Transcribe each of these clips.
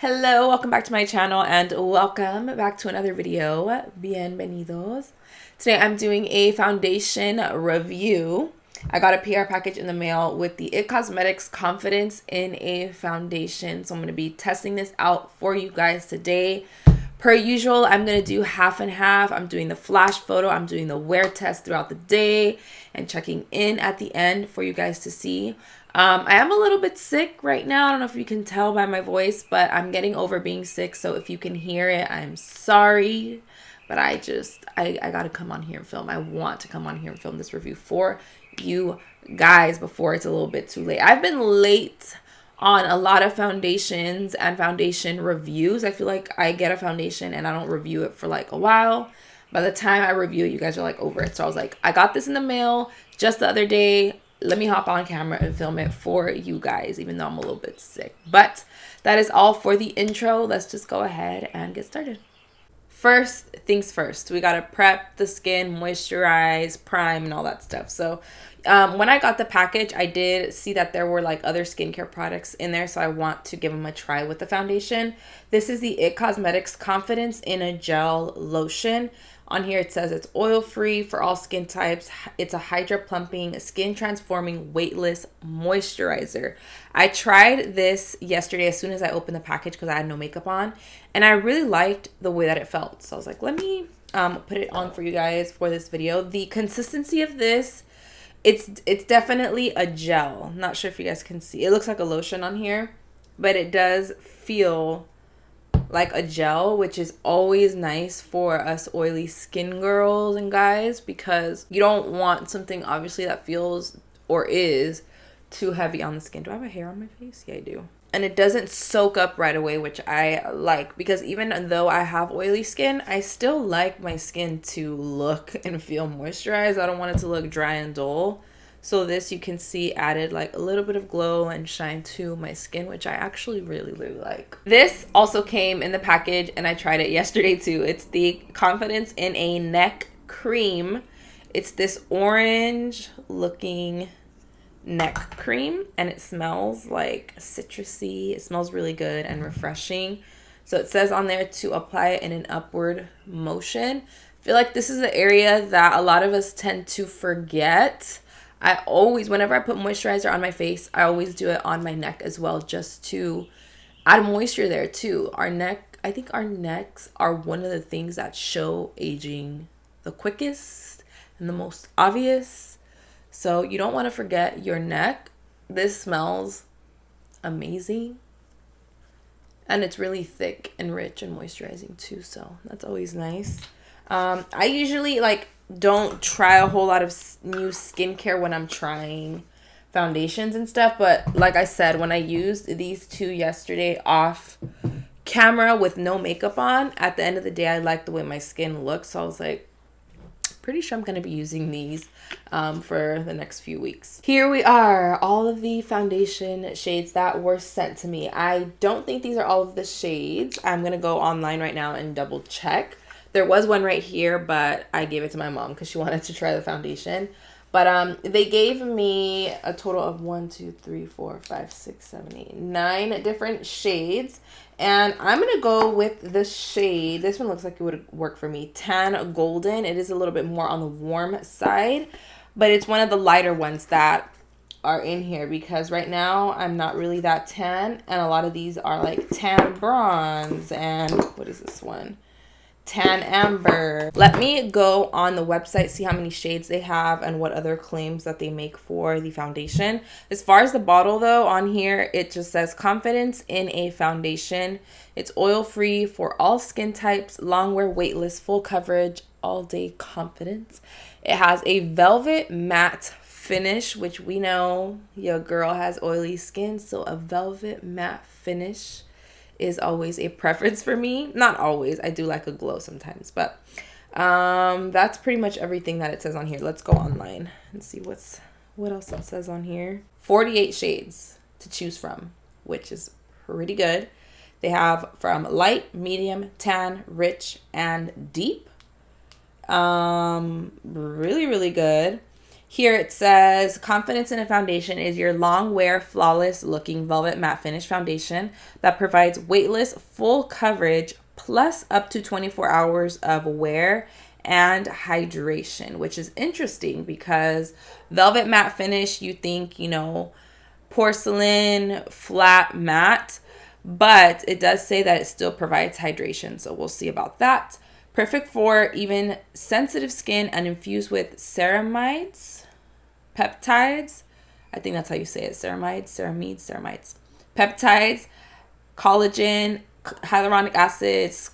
Hello, welcome back to my channel and welcome back to another video. Bienvenidos. Today I'm doing a foundation review. I got a PR package in the mail with the It Cosmetics Confidence in a Foundation. So I'm going to be testing this out for you guys today. Per usual, I'm going to do half and half. I'm doing the flash photo. I'm doing the wear test throughout the day and checking in at the end for you guys to see. I am a little bit sick right now. I don't know if you can tell by my voice, but I'm getting over being sick. So if you can hear it, I'm sorry. But I got to come on here and film. I want to come on here and film this review for you guys before it's a little bit too late. I've been late on a lot of foundations and foundation reviews. I feel like I get a foundation and I don't review it for like a while. By the time I review it, you guys are like over it. So I was like, I got this in the mail just the other day. Let me hop on camera and film it for you guys, even though I'm a little bit sick. But that is all for the intro. Let's just go ahead and get started. First things first, we got to prep the skin, moisturize, prime, and all that stuff. So when I got the package, I did see that there were like other skincare products in there. So I want to give them a try with the foundation. This is the It Cosmetics Confidence in a Gel Lotion. On here it says it's oil-free for all skin types. It's a hydra-plumping, skin-transforming, weightless moisturizer. I tried this yesterday as soon as I opened the package because I had no makeup on. And I really liked the way that it felt. So I was like, let me put it on for you guys for this video. The consistency of this, it's definitely a gel. I'm not sure if you guys can see. It looks like a lotion on here, but it does feel like a gel, which is always nice for us oily skin girls and guys, because you don't want something obviously that feels or is too heavy on the skin. Do I have a hair on my face? Yeah, I do. And it doesn't soak up right away, which I like, because even though I have oily skin, I still like my skin to look and feel moisturized. I don't want it to look dry and dull. So this, you can see, added like a little bit of glow and shine to my skin, which I actually really like. This also came in the package and I tried it yesterday too. It's the Confidence in a Neck Cream. It's this orange looking neck cream and it smells like citrusy. It smells really good and refreshing. So it says on there to apply it in an upward motion. I feel like this is the area that a lot of us tend to forget. I always, whenever I put moisturizer on my face, I always do it on my neck as well, just to add moisture there too. Our neck, I think our necks are one of the things that show aging the quickest and the most obvious. So you don't want to forget your neck. This smells amazing. And it's really thick and rich and moisturizing too. So that's always nice. I usually don't try a whole lot of new skincare when I'm trying foundations and stuff. But like I said, when I used these two yesterday off camera with no makeup on, at the end of the day, I liked the way my skin looked. So I was like, pretty sure I'm going to be using these for the next few weeks. Here we are, all of the foundation shades that were sent to me. I don't think these are all of the shades. I'm going to go online right now and double check. There was one right here, but I gave it to my mom because she wanted to try the foundation. But they gave me a total of 9 different shades. And I'm going to go with the shade. This one looks like it would work for me. Tan Golden. It is a little bit more on the warm side, but it's one of the lighter ones that are in here because right now I'm not really that tan. And a lot of these are like tan bronze. And what is this one? Tan Amber. Let me go on the website, see how many shades they have and what other claims that they make for the foundation. As far as the bottle though, on here it just says Confidence in a Foundation. It's oil-free for all skin types, longwear, weightless, full coverage, all-day confidence. It has a velvet matte finish, which we know your girl has oily skin, so a velvet matte finish is always a preference for me. Not always. I do like a glow sometimes, but that's pretty much everything that it says on here. Let's go online and see what else it says on here. 48 shades to choose from, which is pretty good. They have from light, medium, tan, rich, and deep. Really good. Here it says, confidence in a foundation is your long wear, flawless looking velvet matte finish foundation that provides weightless, full coverage plus up to 24 hours of wear and hydration, which is interesting because velvet matte finish, you think, you know, porcelain, flat, matte, but it does say that it still provides hydration. So we'll see about that. Perfect for even sensitive skin and infused with ceramides, peptides. I think that's how you say it. Ceramides. Peptides, collagen, hyaluronic acids.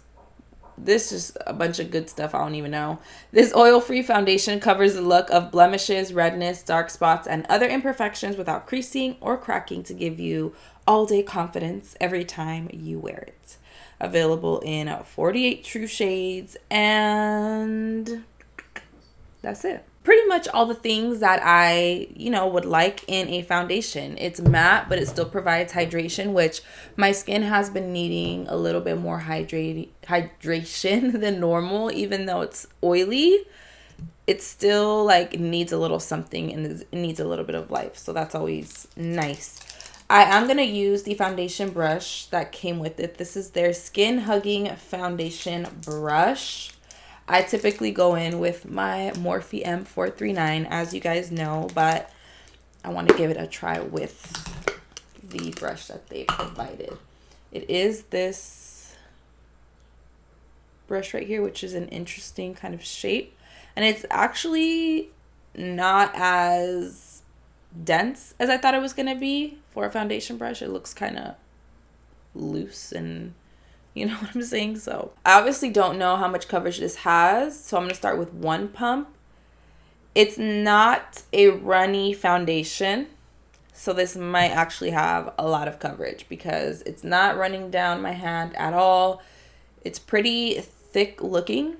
This is a bunch of good stuff. I don't even know. This oil-free foundation covers the look of blemishes, redness, dark spots, and other imperfections without creasing or cracking to give you all-day confidence every time you wear it. Available in 48 true shades, and that's it. Pretty much all the things that I, would like in a foundation. It's matte, but it still provides hydration, which my skin has been needing a little bit more hydration than normal. Even though it's oily, it still like needs a little something, and it needs a little bit of life. So that's always nice. I am going to use the foundation brush that came with it. This is their Skin Hugging Foundation Brush. I typically go in with my Morphe M439, as you guys know, but I want to give it a try with the brush that they provided. It is this brush right here, which is an interesting kind of shape. And it's actually not as dense as I thought it was going to be for a foundation brush. It looks kind of loose, and you know what I'm saying? So I obviously don't know how much coverage this has, so I'm going to start with one pump. It's not a runny foundation, so this might actually have a lot of coverage because it's not running down my hand at all. It's pretty thick looking,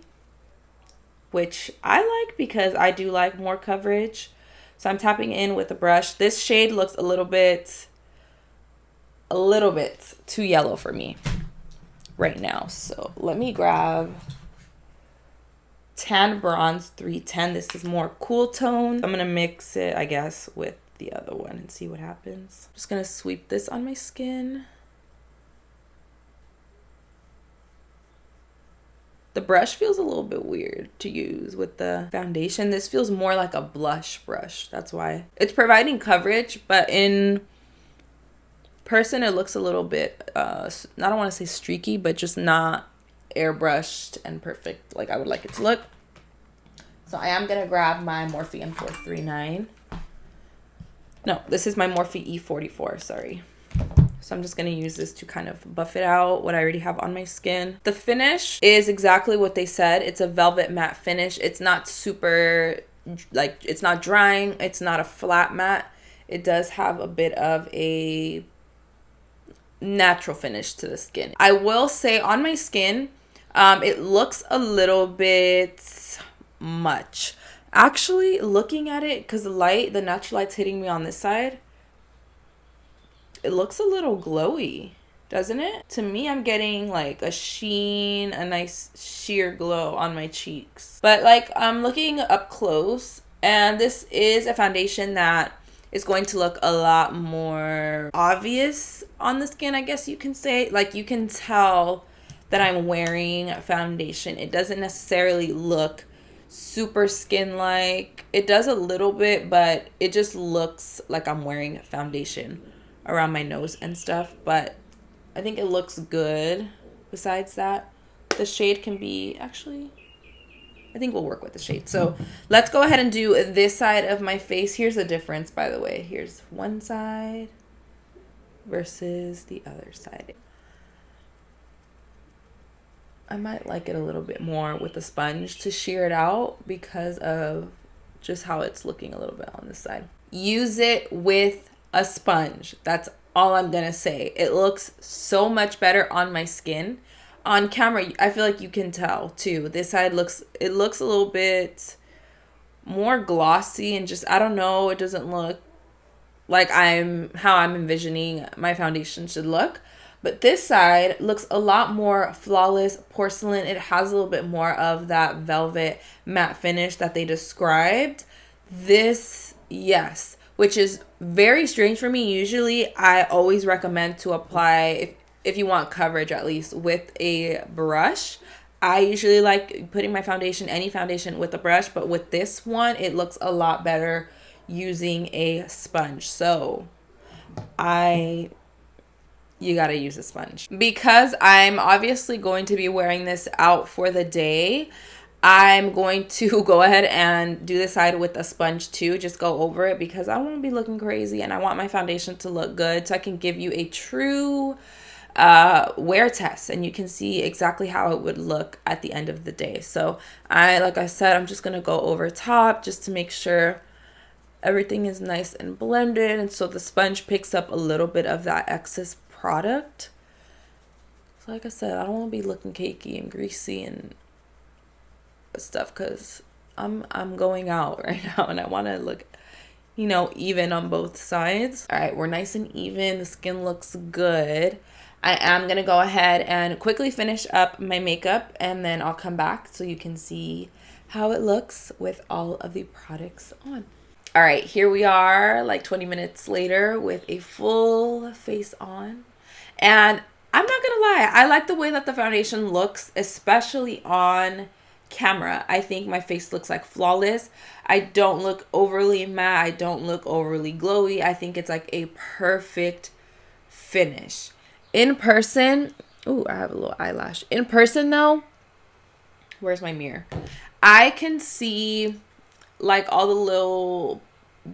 which I like because I do like more coverage. So I'm tapping in with a brush. This shade looks a little bit too yellow for me right now. So let me grab Tan Bronze 310. This is more cool tone. I'm going to mix it, I guess, with the other one and see what happens. I'm just going to sweep this on my skin. The brush feels a little bit weird to use with the foundation. This feels more like a blush brush. That's why. It's providing coverage, but in person it looks a little bit, I don't want to say streaky, but just not airbrushed and perfect like I would like it to look. So I am going to grab my Morphe M439. No, this is my Morphe E44, sorry. So I'm just going to use this to kind of buff it out, what I already have on my skin. The finish is exactly what they said. It's a velvet matte finish. It's not super, like, it's not drying. It's not a flat matte. It does have a bit of a natural finish to the skin. I will say on my skin, it looks a little bit much. Actually, looking at it, because the natural light's hitting me on this side, it looks a little glowy, doesn't it? To me, I'm getting like a sheen, a nice sheer glow on my cheeks. But like, I'm looking up close, and this is a foundation that is going to look a lot more obvious on the skin, I guess you can say. Like, you can tell that I'm wearing foundation. It doesn't necessarily look super skin-like. It does a little bit, but it just looks like I'm wearing foundation around my nose and stuff. But I think it looks good. Besides that, the shade can be, actually, I think we'll work with the shade. So let's go ahead and do this side of my face. Here's the difference, by the way. Here's one side versus the other side. I might like it a little bit more with a sponge to sheer it out because of just how it's looking a little bit on this side. Use it with a sponge. That's all I'm gonna say. It looks so much better on my skin. On camera, I feel like you can tell too. This side looks a little bit more glossy and just, I don't know, it doesn't look like how I'm envisioning my foundation should look. But this side looks a lot more flawless porcelain. It has a little bit more of that velvet matte finish that they described. This, yes, which is very strange for me. Usually I always recommend to apply, if you want coverage at least, with a brush. I usually like putting my foundation, any foundation, with a brush, but with this one it looks a lot better using a sponge. So you gotta use a sponge. Because I'm obviously going to be wearing this out for the day, I'm going to go ahead and do the side with a sponge too. Just go over it because I won't be looking crazy and I want my foundation to look good so I can give you a true wear test and you can see exactly how it would look at the end of the day. So like I said, I'm just gonna go over top just to make sure everything is nice and blended, and so the sponge picks up a little bit of that excess product. So like I said, I don't want to be looking cakey and greasy and stuff because I'm going out right now and I want to look, you know, even on both sides. All right, we're nice and even. The skin looks good. I am gonna go ahead and quickly finish up my makeup and then I'll come back so you can see how it looks with all of the products on. All right, here we are like 20 minutes later with a full face on. And I'm not gonna lie, I like the way that the foundation looks, especially on camera. I think my face looks like flawless. I don't look overly matte. I don't look overly glowy. I think it's like a perfect finish. In person, ooh, I have a little eyelash. In person though, where's my mirror? I can see like all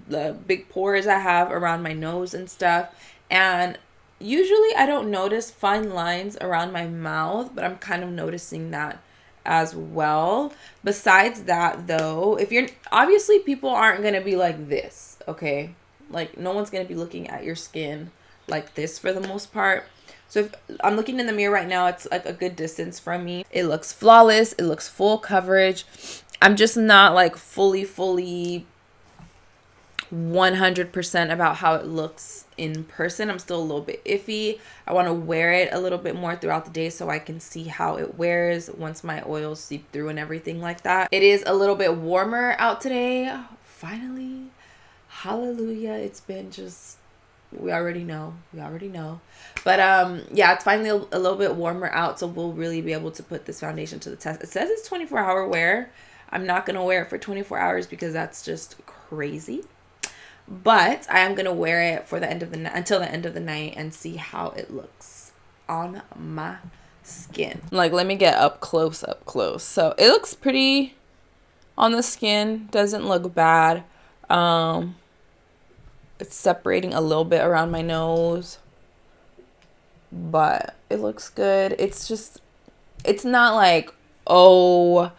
the big pores I have around my nose and stuff. And usually I don't notice fine lines around my mouth, but I'm kind of noticing that as well. Besides that though, if you're, obviously people aren't going to be like this, okay? Like no one's going to be looking at your skin like this for the most part. So if I'm looking in the mirror right now, it's like a good distance from me. It looks flawless. It looks full coverage. I'm just not like fully 100% about how it looks in person. I'm still a little bit iffy. I want to wear it a little bit more throughout the day so I can see how it wears once my oils seep through and everything like that. It is a little bit warmer out today. Finally. Hallelujah. It's been just, we already know. But yeah, it's finally a little bit warmer out, so we'll really be able to put this foundation to the test. It says it's 24-hour wear. I'm not going to wear it for 24 hours because that's just crazy. But I am going to wear it for the end of the night, until the end of the night, and see how it looks on my skin. Like, let me get up close. So it looks pretty on the skin. Doesn't look bad. It's separating a little bit around my nose, but it looks good. It's just, it's not like, oh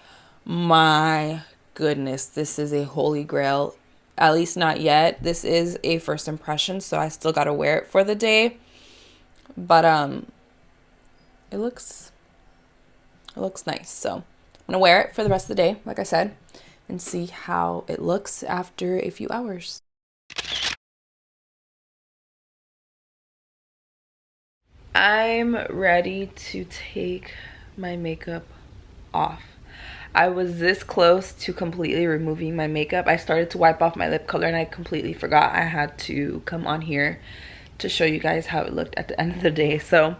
my goodness, this is a holy grail. At least not yet. This is a first impression, so I still gotta wear it for the day. But it looks nice. So I'm gonna wear it for the rest of the day, like I said, and see how it looks after a few hours. I'm ready to take my makeup off. I was this close to completely removing my makeup. I started to wipe off my lip color and I completely forgot I had to come on here to show you guys how it looked at the end of the day. So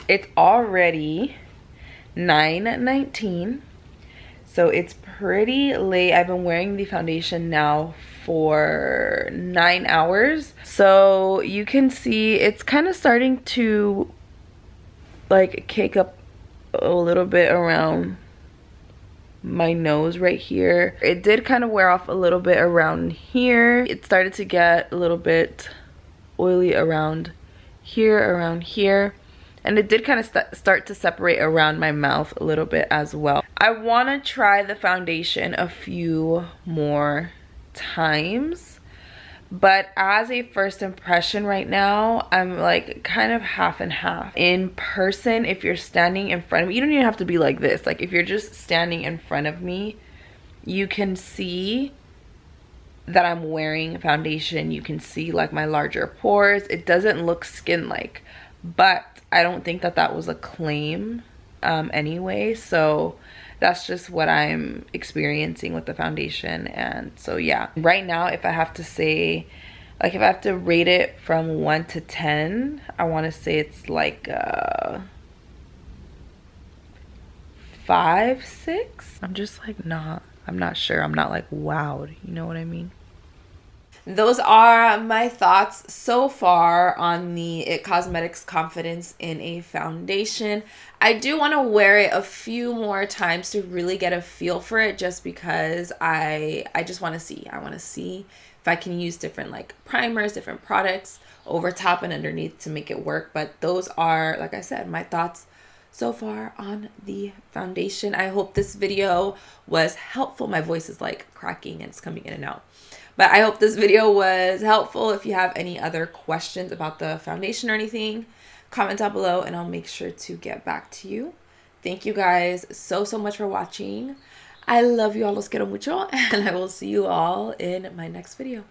it's already 9:19. So it's pretty late. I've been wearing the foundation now for 9 hours. So you can see it's kind of starting to like cake up a little bit around my nose right here. It did kind of wear off a little bit around here. It started to get a little bit oily around here, and it did kind of start to separate around my mouth a little bit as well. I want to try the foundation a few more times, but as a first impression right now, I'm like kind of half and half. In person, if you're standing in front of me, you don't even have to be like this. Like if you're just standing in front of me, you can see that I'm wearing foundation. You can see like my larger pores. It doesn't look skin-like, but I don't think that that was a claim anyway. So That's just what I'm experiencing with the foundation. And so yeah, right now, if I have to say, like if I have to rate it from 1 to 10, I want to say it's like 5, 6. I'm just like I'm not sure. I'm not like wowed, you know what I mean? Those are my thoughts so far on the IT Cosmetics Confidence in a Foundation. I do want to wear it a few more times to really get a feel for it, just because I just want to see. I want to see if I can use different like primers, different products over top and underneath to make it work. But those are, like I said, my thoughts so far on the foundation. I hope this video was helpful. My voice is like cracking and it's coming in and out. But I hope this video was helpful. If you have any other questions about the foundation or anything, comment down below and I'll make sure to get back to you. Thank you guys so much for watching. I love you all. Los quiero mucho. And I will see you all in my next video.